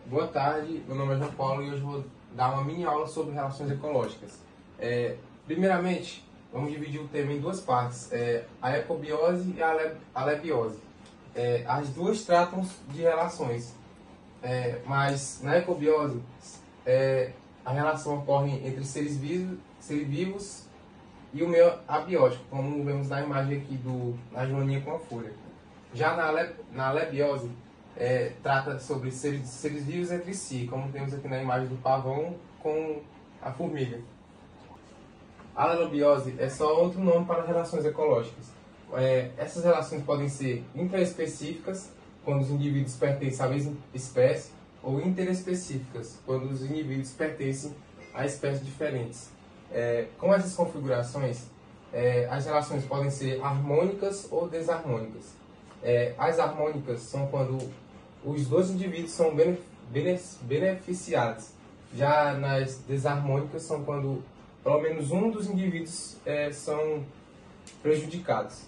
Boa tarde, meu nome é João Paulo e hoje vou dar uma mini aula sobre relações ecológicas. Primeiramente, vamos dividir o tema em duas partes, a ecobiose e a alebiose. As duas tratam de relações, mas na ecobiose a relação ocorre entre seres vivos e o meio abiótico, como vemos na imagem aqui na joaninha com a folha. Já na alebiose, trata sobre seres vivos entre si, como temos aqui na imagem do pavão com a formiga. A alebiose é só outro nome para relações ecológicas. Essas relações podem ser intraespecíficas, quando os indivíduos pertencem à mesma espécie, ou interespecíficas, quando os indivíduos pertencem a espécies diferentes. Com essas configurações, as relações podem ser harmônicas ou desarmônicas. As harmônicas são quando os dois indivíduos são beneficiados. Já nas desarmônicas são quando pelo menos um dos indivíduos são prejudicados.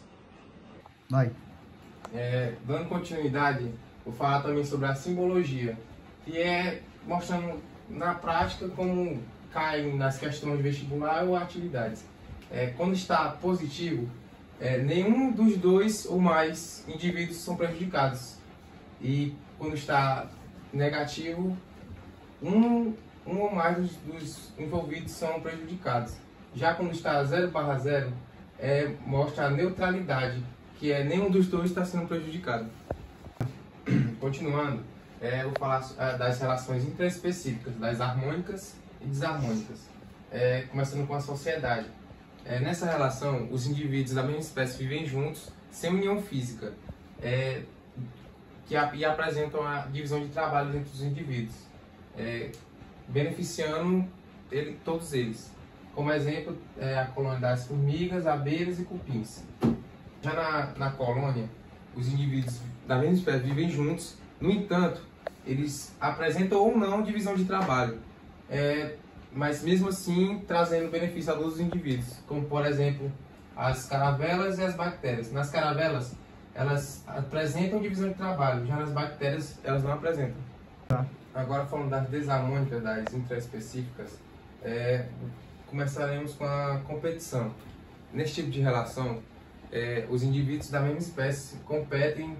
Dando continuidade, vou falar também sobre a simbologia, que é mostrando na prática como cai nas questões de vestibular ou atividades. Quando está positivo, nenhum dos dois ou mais indivíduos são prejudicados. E quando está negativo, um ou mais dos envolvidos são prejudicados. Já quando está 0/0, mostra a neutralidade, que nenhum dos dois está sendo prejudicado. Continuando, vou falar das relações intraespecíficas, das harmônicas e desarmônicas. Começando com a sociedade. Nessa relação, os indivíduos da mesma espécie vivem juntos, sem união física, e apresentam a divisão de trabalho entre os indivíduos, beneficiando todos eles. Como exemplo, a colônia das formigas, abelhas e cupins. Já na colônia, os indivíduos da mesma espécie vivem juntos, no entanto, eles apresentam ou não divisão de trabalho, mas mesmo assim trazendo benefício a todos os indivíduos, como por exemplo as caravelas e as bactérias. Nas caravelas, elas apresentam divisão de trabalho, já nas bactérias elas não apresentam. Agora falando das desarmônicas, das intraespecíficas, começaremos com a competição. Nesse tipo de relação, os indivíduos da mesma espécie competem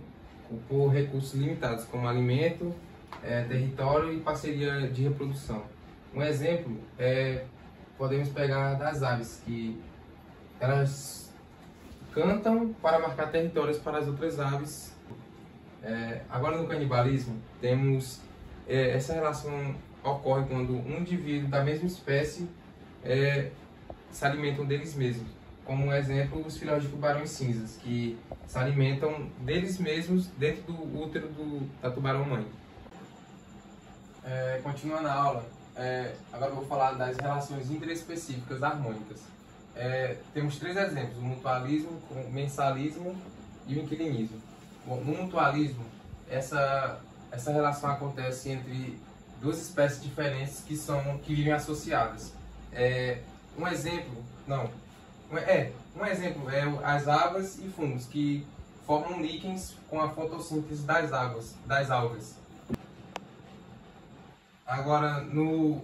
por recursos limitados, como alimento, território e parceria de reprodução. Um exemplo podemos pegar das aves, que elas cantam para marcar territórios para as outras aves. Agora no canibalismo, temos essa relação ocorre quando um indivíduo da mesma espécie se alimentam deles mesmos. Como um exemplo, os filhotes de tubarões cinzas, que se alimentam deles mesmos dentro do útero da tubarão-mãe. Continuando a aula, agora eu vou falar das relações interespecíficas harmônicas. Temos três exemplos: o mutualismo, o mensalismo e o inquilinismo. Bom, no mutualismo, essa relação acontece entre duas espécies diferentes que vivem associadas. Um exemplo é as algas e fungos, que formam líquens com a fotossíntese das algas. Agora, no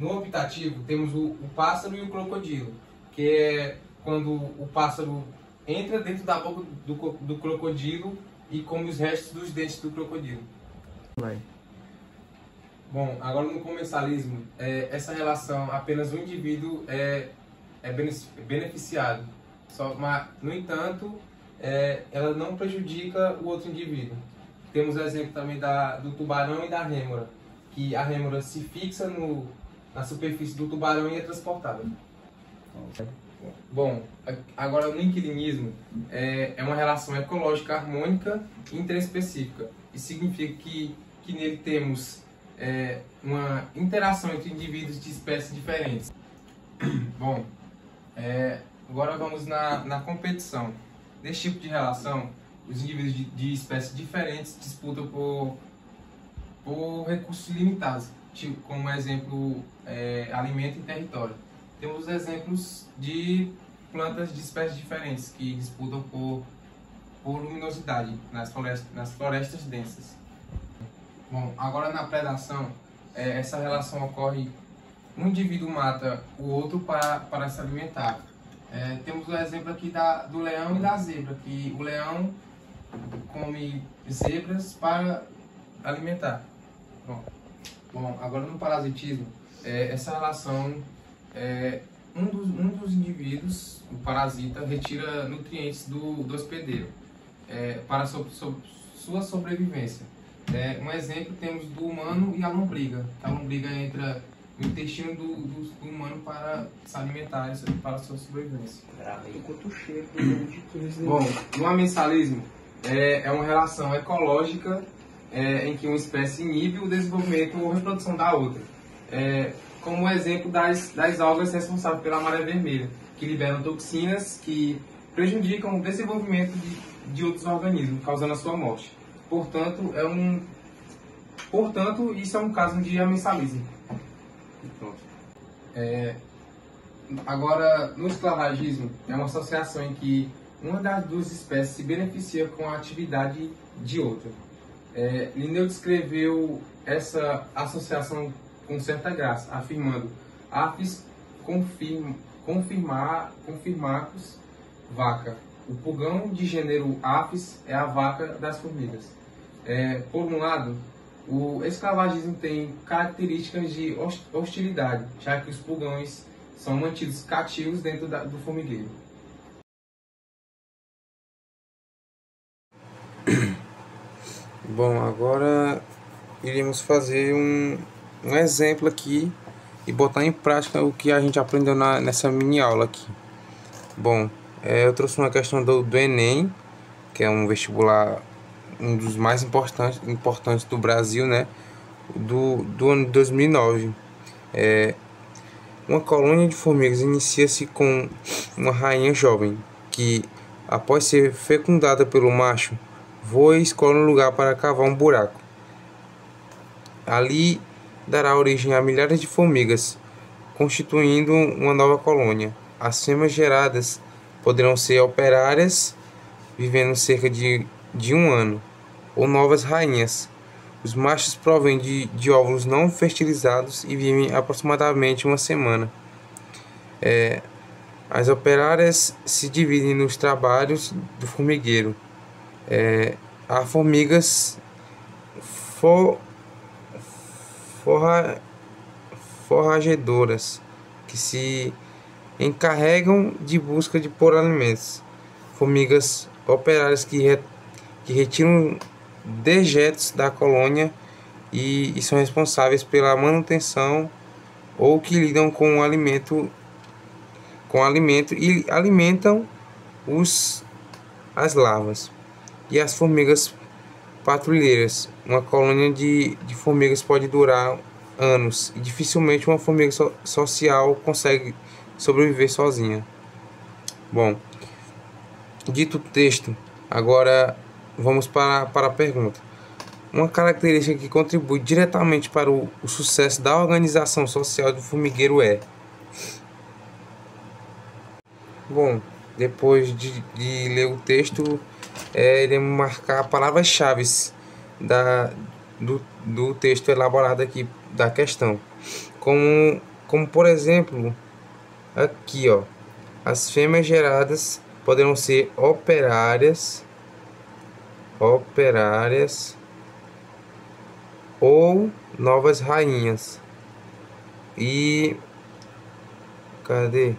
optativo, temos o pássaro e o crocodilo, que é quando o pássaro entra dentro da boca do crocodilo e come os restos dos dentes do crocodilo. Bom, agora no comensalismo, essa relação, apenas um indivíduo é beneficiado. Mas, no entanto, ela não prejudica o outro indivíduo. Temos o exemplo também do tubarão e da rêmora, que a rêmora se fixa na superfície do tubarão e é transportada. Bom, agora no inquilinismo, é uma relação ecológica harmônica e interespecífica. Isso significa que nele temos uma interação entre indivíduos de espécies diferentes. Bom, agora vamos na competição. Nesse tipo de relação, os indivíduos de espécies diferentes disputam por recursos limitados, tipo, como exemplo, alimento e território. Temos exemplos de plantas de espécies diferentes que disputam por luminosidade nas florestas densas. Bom, agora na predação, essa relação ocorre, um indivíduo mata o outro para se alimentar. Temos o exemplo aqui do leão e da zebra, que o leão come zebras para alimentar. Bom, agora no parasitismo, essa relação, um dos indivíduos, o parasita, retira nutrientes do hospedeiro para sua sobrevivência. Um exemplo temos do humano e a lombriga. A lombriga entra no intestino do humano para se alimentar, para a sua sobrevivência. Bom, no amensalismo, é uma relação ecológica em que uma espécie inibe o desenvolvimento ou reprodução da outra. Como exemplo das algas responsáveis pela maré vermelha, que liberam toxinas que prejudicam o desenvolvimento de outros organismos, causando a sua morte. Portanto, isso é um caso de amensalismo. Pronto. Agora, no esclavagismo, é uma associação em que uma das duas espécies se beneficia com a atividade de outra. Linneu descreveu essa associação com certa graça, afirmando: Apis confirmacus vaca. O pulgão de gênero Apis é a vaca das formigas. Por um lado, o esclavagismo tem características de hostilidade, já que os pulgões são mantidos cativos dentro do formigueiro. Bom, agora iremos fazer um exemplo aqui e botar em prática o que a gente aprendeu nessa mini aula aqui. Bom, eu trouxe uma questão do Enem, que é um vestibular, um dos mais importantes do Brasil, né? Do ano de 2009. Uma colônia de formigas inicia-se com uma rainha jovem, que, após ser fecundada pelo macho, voa e escolhe um lugar para cavar um buraco. Ali dará origem a milhares de formigas, constituindo uma nova colônia. As fêmeas geradas poderão ser operárias, vivendo cerca de um ano, ou novas rainhas. Os machos provêm de óvulos não fertilizados e vivem aproximadamente uma semana. As operárias se dividem nos trabalhos do formigueiro. Há formigas forragedoras, que se encarregam de busca por alimentos. Formigas operárias que retiram dejetos da colônia e são responsáveis pela manutenção, ou que lidam com alimento e alimentam as larvas. E as formigas patrulheiras. Uma colônia de formigas pode durar anos e dificilmente uma formiga social consegue sobreviver sozinha. Bom, dito o texto, agora vamos para a pergunta. Uma característica que contribui diretamente para o sucesso da organização social do formigueiro é... Bom, depois de ler o texto, iremos marcar palavras-chave do texto elaborado aqui da questão. Como por exemplo, aqui, ó, as fêmeas geradas poderão ser operárias ou novas rainhas. E cadê?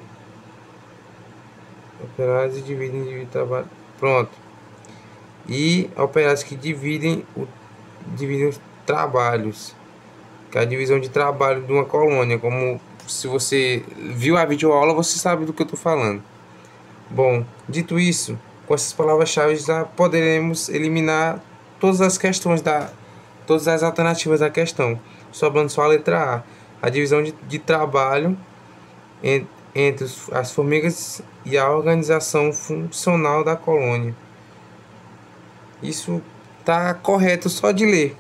Operários e dividem trabalho. Pronto. E operários que dividem os trabalhos, que é a divisão de trabalho de uma colônia. Como se você viu a videoaula, você sabe do que eu estou falando. Bom, dito isso, com essas palavras-chave já poderemos eliminar todas as questões todas as alternativas da questão, sobrando só a letra A divisão de trabalho entre as formigas e a organização funcional da colônia. Isso tá correto só de ler,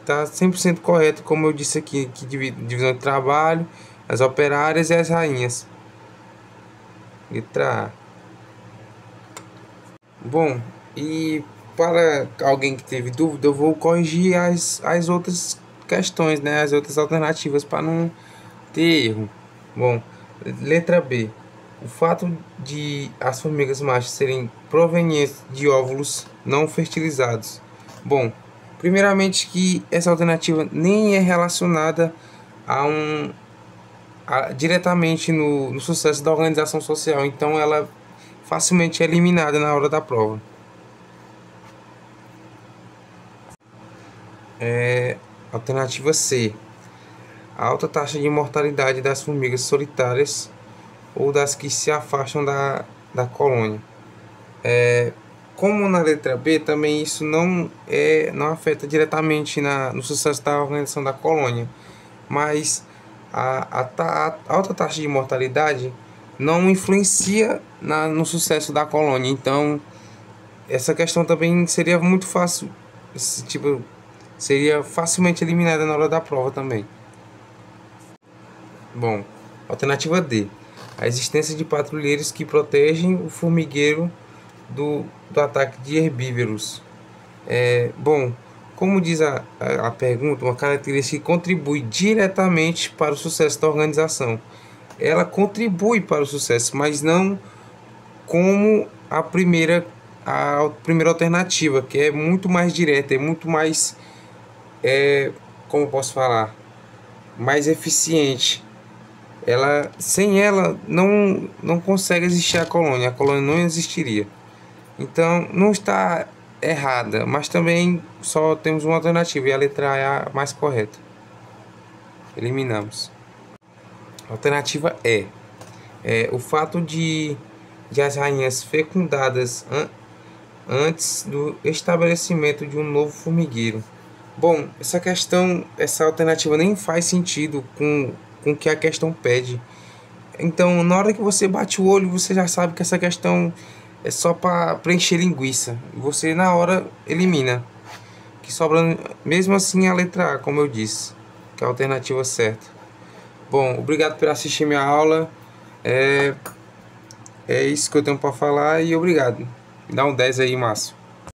tá 100% correto, como eu disse aqui, que divisão de trabalho, as operárias e as rainhas. Letra A. Bom, e para alguém que teve dúvida, eu vou corrigir as outras questões, né? As outras alternativas para não ter erro. Bom, letra B. O fato de as formigas machos serem provenientes de óvulos não fertilizados. Bom, primeiramente que essa alternativa nem é relacionada diretamente no sucesso da organização social, então ela facilmente é eliminada na hora da prova. Alternativa C. A alta taxa de mortalidade das formigas solitárias ou das que se afastam da colônia. Como na letra B, também isso não afeta diretamente no sucesso da organização da colônia, mas a alta taxa de mortalidade não influencia no sucesso da colônia. Então, essa questão também seria muito fácil, seria facilmente eliminada na hora da prova também. Bom, alternativa D. A existência de patrulheiros que protegem o formigueiro do ataque de herbívoros. Bom, como diz a pergunta, uma característica que contribui diretamente para o sucesso da organização. Ela contribui para o sucesso, mas não como a primeira alternativa, que é muito mais direta, é muito mais, como eu posso falar, mais eficiente. Sem ela não consegue existir a colônia não existiria. Então não está errada, mas também só temos uma alternativa e a letra A é a mais correta. Eliminamos. Alternativa E. O fato de as rainhas fecundadas antes do estabelecimento de um novo formigueiro. Bom, essa alternativa nem faz sentido com o que a questão pede. Então, na hora que você bate o olho, você já sabe que essa questão é só para preencher linguiça. E você, na hora, elimina. Que sobra, mesmo assim, a letra A, como eu disse, que é a alternativa certa. Bom, obrigado por assistir minha aula. É isso que eu tenho para falar e obrigado. Me dá um 10 aí, Márcio.